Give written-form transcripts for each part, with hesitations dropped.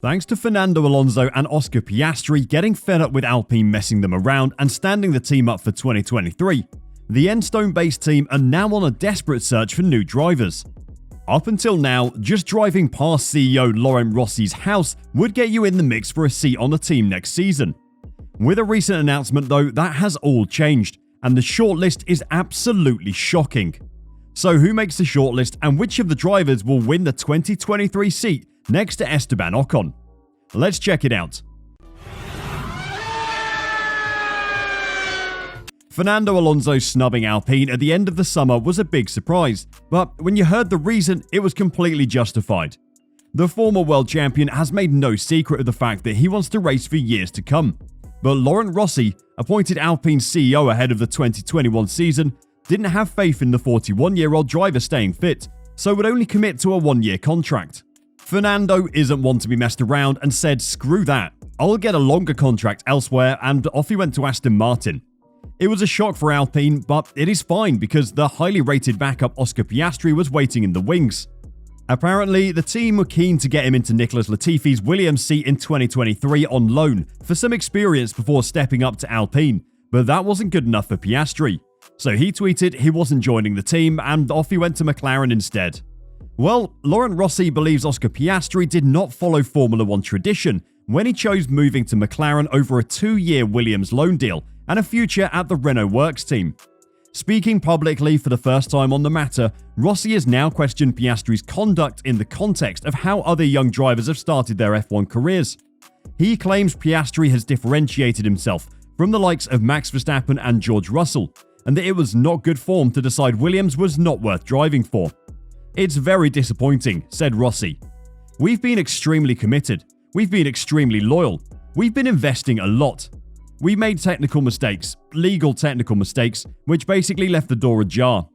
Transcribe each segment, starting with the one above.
Thanks to Fernando Alonso and Oscar Piastri getting fed up with Alpine messing them around and standing the team up for 2023, the Enstone-based team are now on a desperate search for new drivers. Up until now, just driving past CEO Laurent Rossi's house would get you in the mix for a seat on the team next season. With a recent announcement though, that has all changed, and the shortlist is absolutely shocking. So who makes the shortlist and which of the drivers will win the 2023 seat next to Estaban Ocon? Let's check it out. Fernando Alonso snubbing Alpine at the end of the summer was a big surprise, but when you heard the reason, it was completely justified. The former world champion has made no secret of the fact that he wants to race for years to come. But Laurent Rossi, appointed Alpine's CEO ahead of the 2021 season, didn't have faith in the 41-year-old driver staying fit, so would only commit to a one-year contract. Fernando isn't one to be messed around and said, "Screw that, I'll get a longer contract elsewhere," and off he went to Aston Martin. It was a shock for Alpine, but it is fine because the highly rated backup Oscar Piastri was waiting in the wings. Apparently, the team were keen to get him into Nicholas Latifi's Williams seat in 2023 on loan for some experience before stepping up to Alpine, but that wasn't good enough for Piastri. So he tweeted he wasn't joining the team and off he went to McLaren instead. Well, Laurent Rossi believes Oscar Piastri did not follow Formula 1 tradition when he chose moving to McLaren over a 2-year Williams loan deal and a future at the Renault Works team. Speaking publicly for the first time on the matter, Rossi has now questioned Piastri's conduct in the context of how other young drivers have started their F1 careers. He claims Piastri has differentiated himself from the likes of Max Verstappen and George Russell, and that it was not good form to decide Williams was not worth driving for. "It's very disappointing," said Rossi. "We've been extremely committed. We've been extremely loyal. We've been investing a lot. We made technical mistakes, legal technical mistakes, which basically left the door ajar.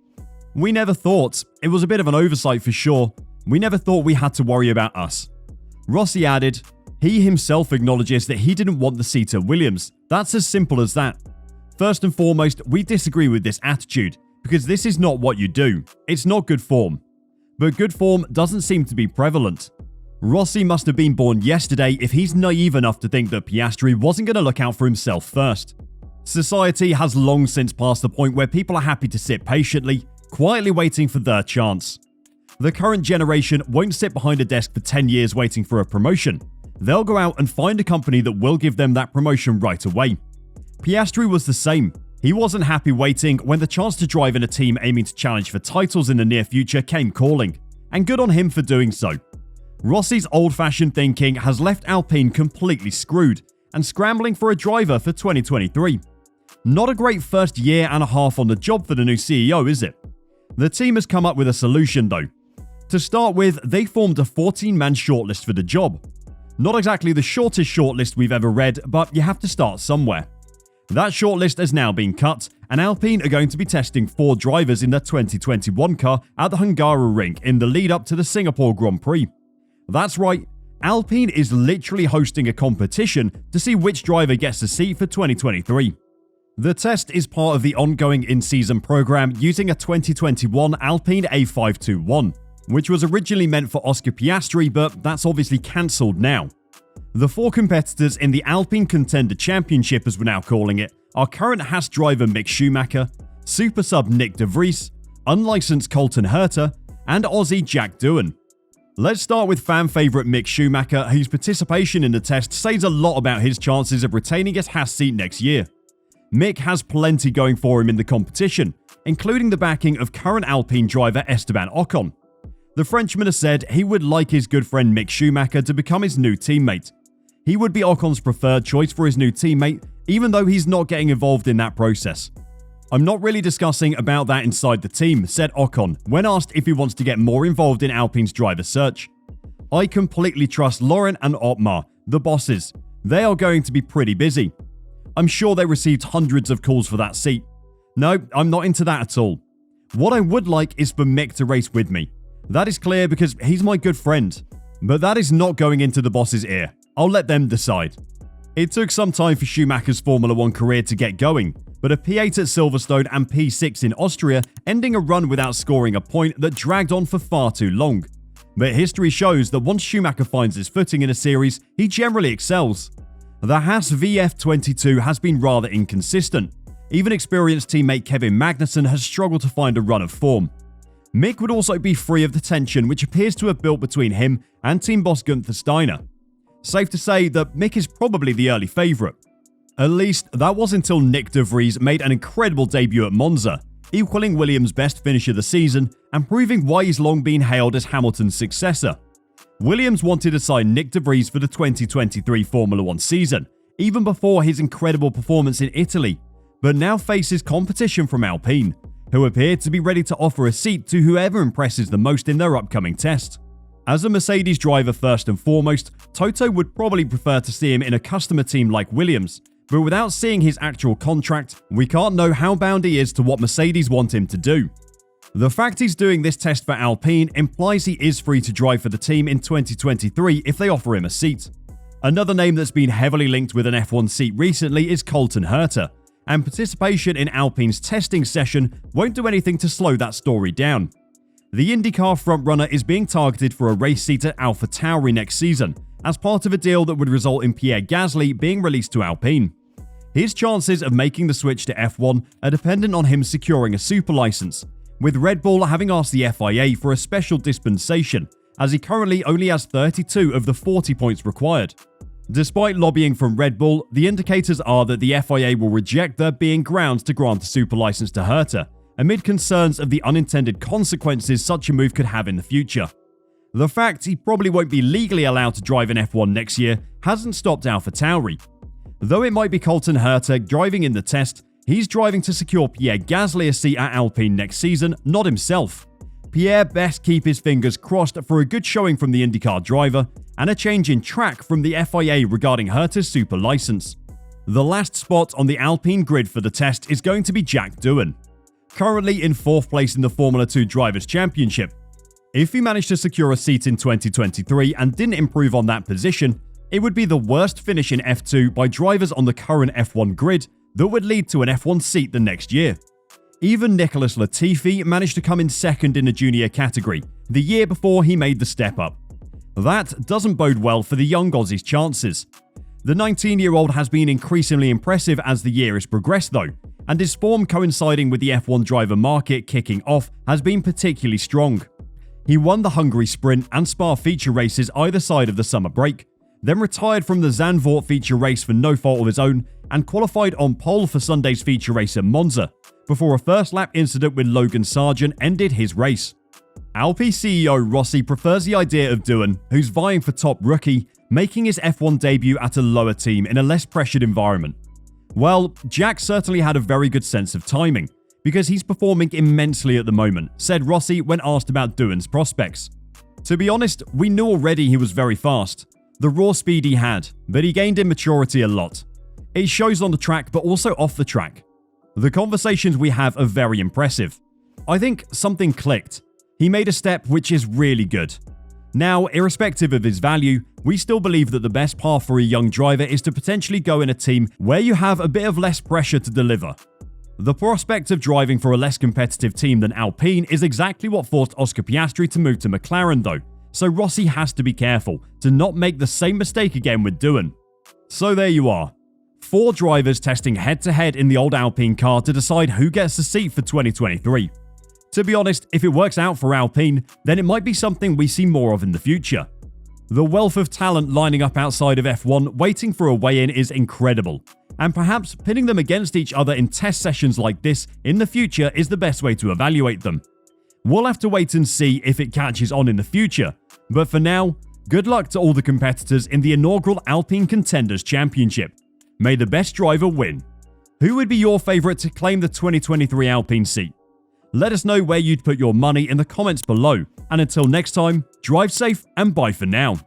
We never thought, it was a bit of an oversight for sure, we never thought we had to worry about us." Rossi added, he himself acknowledges that he didn't want the seat at Williams. That's as simple as that. "First and foremost, we disagree with this attitude, because this is not what you do. It's not good form." But good form doesn't seem to be prevalent. Rossi must have been born yesterday if he's naive enough to think that Piastri wasn't going to look out for himself first. Society has long since passed the point where people are happy to sit patiently, quietly waiting for their chance. The current generation won't sit behind a desk for 10 years waiting for a promotion. They'll go out and find a company that will give them that promotion right away. Piastri was the same. He wasn't happy waiting when the chance to drive in a team aiming to challenge for titles in the near future came calling, and good on him for doing so. Rossi's old-fashioned thinking has left Alpine completely screwed and scrambling for a driver for 2023. Not a great first year and a half on the job for the new CEO, is it? The team has come up with a solution though. To start with, they formed a 14-man shortlist for the job. Not exactly the shortest shortlist we've ever read, but you have to start somewhere. That shortlist has now been cut, and Alpine are going to be testing 4 drivers in their 2021 car at the Hungaroring in the lead up to the Singapore Grand Prix. That's right, Alpine is literally hosting a competition to see which driver gets a seat for 2023. The test is part of the ongoing in-season program using a 2021 Alpine A521, which was originally meant for Oscar Piastri, but that's obviously cancelled now. The 4 competitors in the Alpine Contender Championship, as we're now calling it, are current Haas driver Mick Schumacher, super sub Nick De Vries, unlicensed Colton Herta, and Aussie Jack Doohan. Let's start with fan favourite Mick Schumacher, whose participation in the test says a lot about his chances of retaining his Haas seat next year. Mick has plenty going for him in the competition, including the backing of current Alpine driver Estaban Ocon. The Frenchman has said he would like his good friend Mick Schumacher to become his new teammate. He would be Ocon's preferred choice for his new teammate, even though he's not getting involved in that process. "I'm not really discussing about that inside the team," said Ocon when asked if he wants to get more involved in Alpine's driver search. "I completely trust Laurent and Otmar, the bosses. They are going to be pretty busy. I'm sure they received hundreds of calls for that seat. No, I'm not into that at all. What I would like is for Mick to race with me. That is clear because he's my good friend. But that is not going into the boss's ear. I'll let them decide." It took some time for Schumacher's Formula 1 career to get going, but a P8 at Silverstone and P6 in Austria ending a run without scoring a point that dragged on for far too long. But history shows that once Schumacher finds his footing in a series, he generally excels. The Haas VF22 has been rather inconsistent. Even experienced teammate Kevin Magnussen has struggled to find a run of form. Mick would also be free of the tension which appears to have built between him and team boss Gunther Steiner. Safe to say that Mick is probably the early favourite. At least, that was until Nick de Vries made an incredible debut at Monza, equaling Williams' best finish of the season and proving why he's long been hailed as Hamilton's successor. Williams wanted to sign Nick de Vries for the 2023 Formula 1 season, even before his incredible performance in Italy, but now faces competition from Alpine, who appear to be ready to offer a seat to whoever impresses the most in their upcoming test. As a Mercedes driver first and foremost, Toto would probably prefer to see him in a customer team like Williams, but without seeing his actual contract, we can't know how bound he is to what Mercedes want him to do. The fact he's doing this test for Alpine implies he is free to drive for the team in 2023 if they offer him a seat. Another name that's been heavily linked with an F1 seat recently is Colton Herta, and participation in Alpine's testing session won't do anything to slow that story down. The IndyCar frontrunner is being targeted for a race seat at AlphaTauri next season, as part of a deal that would result in Pierre Gasly being released to Alpine. His chances of making the switch to F1 are dependent on him securing a super license, with Red Bull having asked the FIA for a special dispensation, as he currently only has 32 of the 40 points required. Despite lobbying from Red Bull, the indicators are that the FIA will reject there being grounds to grant a super license to Herta, amid concerns of the unintended consequences such a move could have in the future. The fact he probably won't be legally allowed to drive in F1 next year hasn't stopped AlphaTauri. Though it might be Colton Herta driving in the test, he's driving to secure Pierre Gasly a seat at Alpine next season, not himself. Pierre best keep his fingers crossed for a good showing from the IndyCar driver and a change in track from the FIA regarding Herta's super license. The last spot on the Alpine grid for the test is going to be Jack Doohan, currently in 4th place in the Formula 2 Drivers' Championship. If he managed to secure a seat in 2023 and didn't improve on that position, it would be the worst finish in F2 by drivers on the current F1 grid that would lead to an F1 seat the next year. Even Nicholas Latifi managed to come in second in the junior category, the year before he made the step up. That doesn't bode well for the young Aussie's chances. The 19-year-old has been increasingly impressive as the year has progressed though, and his form coinciding with the F1 driver market kicking off has been particularly strong. He won the Hungary Sprint and Spa feature races either side of the summer break, then retired from the Zandvoort feature race for no fault of his own and qualified on pole for Sunday's feature race at Monza, before a first lap incident with Logan Sargent ended his race. Alpine CEO Rossi prefers the idea of Doohan, who's vying for top rookie, making his F1 debut at a lower team in a less pressured environment. Well, Jack certainly had a very good sense of timing, because he's performing immensely at the moment, said Rossi when asked about Doohan's prospects. To be honest, we knew already he was very fast. The raw speed he had, but he gained in maturity a lot. It shows on the track but also off the track. The conversations we have are very impressive. I think something clicked. He made a step which is really good. Now, irrespective of his value, we still believe that the best path for a young driver is to potentially go in a team where you have a bit of less pressure to deliver. The prospect of driving for a less competitive team than Alpine is exactly what forced Oscar Piastri to move to McLaren though, so Rossi has to be careful to not make the same mistake again with Doohan. So there you are. 4 drivers testing head-to-head in the old Alpine car to decide who gets the seat for 2023. To be honest, if it works out for Alpine, then it might be something we see more of in the future. The wealth of talent lining up outside of F1 waiting for a weigh-in is incredible, and perhaps pitting them against each other in test sessions like this in the future is the best way to evaluate them. We'll have to wait and see if it catches on in the future, but for now, good luck to all the competitors in the inaugural Alpine Contenders Championship. May the best driver win. Who would be your favourite to claim the 2023 Alpine seat? Let us know where you'd put your money in the comments below, and until next time, drive safe and bye for now.